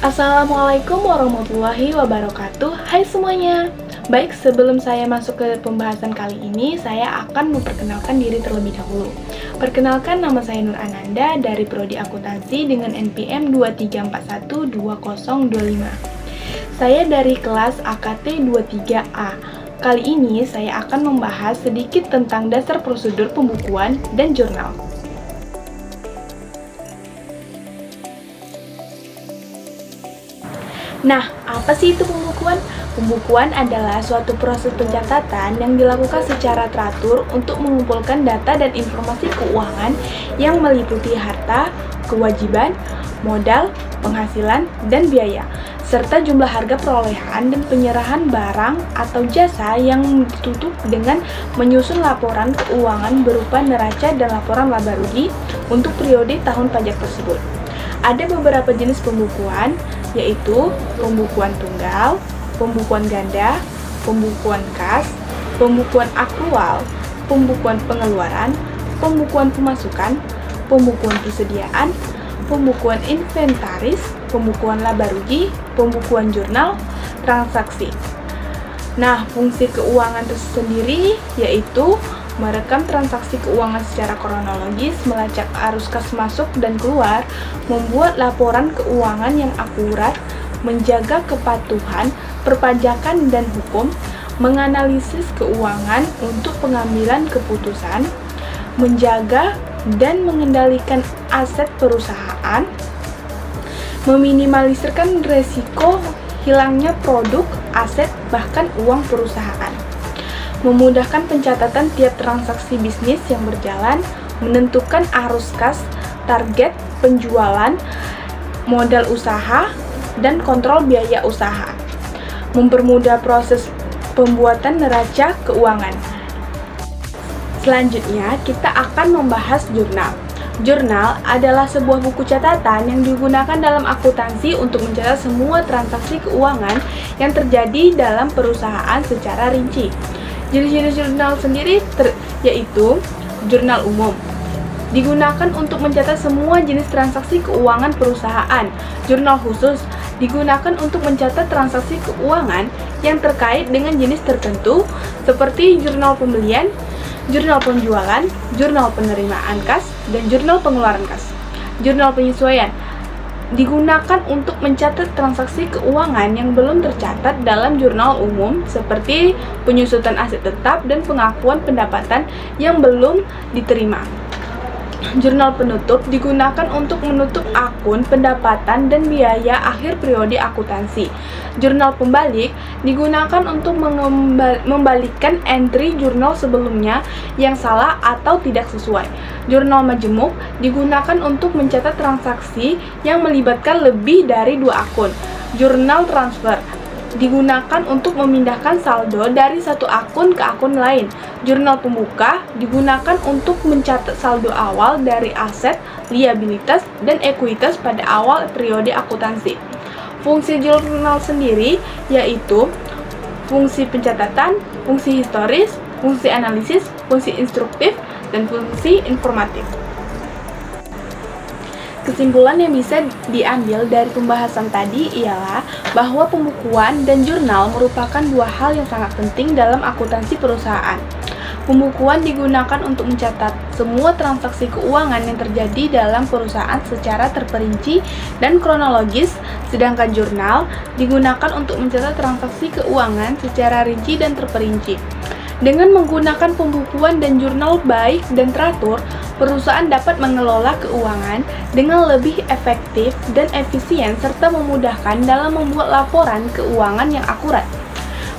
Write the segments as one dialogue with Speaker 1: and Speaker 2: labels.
Speaker 1: Assalamualaikum warahmatullahi wabarakatuh. Hai semuanya. Baik, sebelum saya masuk ke pembahasan kali ini, saya akan memperkenalkan diri terlebih dahulu. Perkenalkan, nama saya Nur Ananda dari Prodi Akuntansi dengan NPM 23412025. Saya dari kelas AKT 23A. Kali ini saya akan membahas sedikit tentang dasar prosedur pembukuan dan jurnal. Nah, apa sih itu pembukuan? Pembukuan adalah suatu proses pencatatan yang dilakukan secara teratur untuk mengumpulkan data dan informasi keuangan yang meliputi harta, kewajiban, modal, penghasilan, dan biaya, serta jumlah harga perolehan dan penyerahan barang atau jasa yang ditutup dengan menyusun laporan keuangan berupa neraca dan laporan laba rugi untuk periode tahun pajak tersebut. Ada beberapa jenis pembukuan, yaitu pembukuan tunggal, pembukuan ganda, pembukuan kas, pembukuan akrual, pembukuan pengeluaran, pembukuan pemasukan, pembukuan persediaan, pembukuan inventaris, pembukuan laba rugi, pembukuan jurnal, transaksi. Nah, fungsi keuangan tersendiri yaitu merekam transaksi keuangan secara kronologis, melacak arus kas masuk dan keluar, membuat laporan keuangan yang akurat, menjaga kepatuhan, perpajakan dan hukum, menganalisis keuangan untuk pengambilan keputusan, menjaga dan mengendalikan aset perusahaan, meminimalisirkan resiko hilangnya produk, aset, bahkan uang perusahaan, memudahkan pencatatan tiap transaksi bisnis yang berjalan, menentukan arus kas, target penjualan, modal usaha, dan kontrol biaya usaha, mempermudah proses pembuatan neraca keuangan. Selanjutnya, kita akan membahas jurnal. Jurnal adalah sebuah buku catatan yang digunakan dalam akuntansi untuk mencatat semua transaksi keuangan yang terjadi dalam perusahaan secara rinci. Jenis-jenis jurnal sendiri yaitu jurnal umum, digunakan untuk mencatat semua jenis transaksi keuangan perusahaan. Jurnal khusus digunakan untuk mencatat transaksi keuangan yang terkait dengan jenis tertentu seperti jurnal pembelian, jurnal penjualan, jurnal penerimaan kas, dan jurnal pengeluaran kas. Jurnal penyesuaian digunakan untuk mencatat transaksi keuangan yang belum tercatat dalam jurnal umum seperti penyusutan aset tetap dan pengakuan pendapatan yang belum diterima. Jurnal penutup digunakan untuk menutup akun pendapatan dan biaya akhir periode akuntansi. Jurnal pembalik digunakan untuk membalikkan entry jurnal sebelumnya yang salah atau tidak sesuai. Jurnal majemuk digunakan untuk mencatat transaksi yang melibatkan lebih dari 2 akun. Jurnal transfer digunakan untuk memindahkan saldo dari satu akun ke akun lain. Jurnal pembuka digunakan untuk mencatat saldo awal dari aset, liabilitas, dan ekuitas pada awal periode akuntansi. Fungsi jurnal sendiri yaitu fungsi pencatatan, fungsi historis, fungsi analisis, fungsi instruktif, dan fungsi informatif. Kesimpulan yang bisa diambil dari pembahasan tadi ialah bahwa pembukuan dan jurnal merupakan dua hal yang sangat penting dalam akuntansi perusahaan. Pembukuan digunakan untuk mencatat semua transaksi keuangan yang terjadi dalam perusahaan secara terperinci dan kronologis, sedangkan jurnal digunakan untuk mencatat transaksi keuangan secara rinci dan terperinci. Dengan menggunakan pembukuan dan jurnal baik dan teratur, perusahaan dapat mengelola keuangan dengan lebih efektif dan efisien serta memudahkan dalam membuat laporan keuangan yang akurat.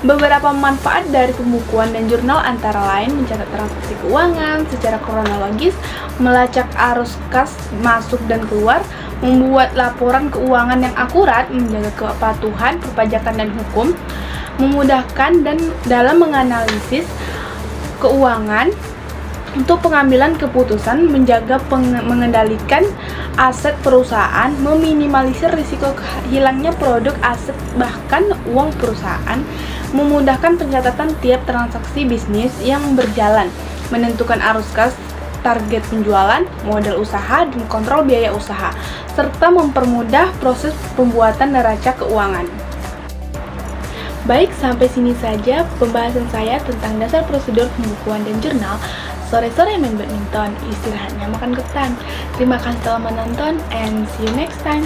Speaker 1: Beberapa manfaat dari pembukuan dan jurnal antara lain mencatat transaksi keuangan secara kronologis, melacak arus kas masuk dan keluar, membuat laporan keuangan yang akurat, menjaga kepatuhan, perpajakan, dan hukum, memudahkan dan dalam menganalisis keuangan untuk pengambilan keputusan, menjaga mengendalikan aset perusahaan, meminimalisir risiko hilangnya produk, aset, bahkan uang perusahaan, memudahkan pencatatan tiap transaksi bisnis yang berjalan, menentukan arus kas target penjualan, modal usaha, dan kontrol biaya usaha, serta mempermudah proses pembuatan neraca keuangan. Baik, sampai sini saja pembahasan saya tentang dasar prosedur pembukuan dan jurnal. Sore-sore main badminton, istirahatnya makan ketan. Terima kasih telah menonton, and see you next time.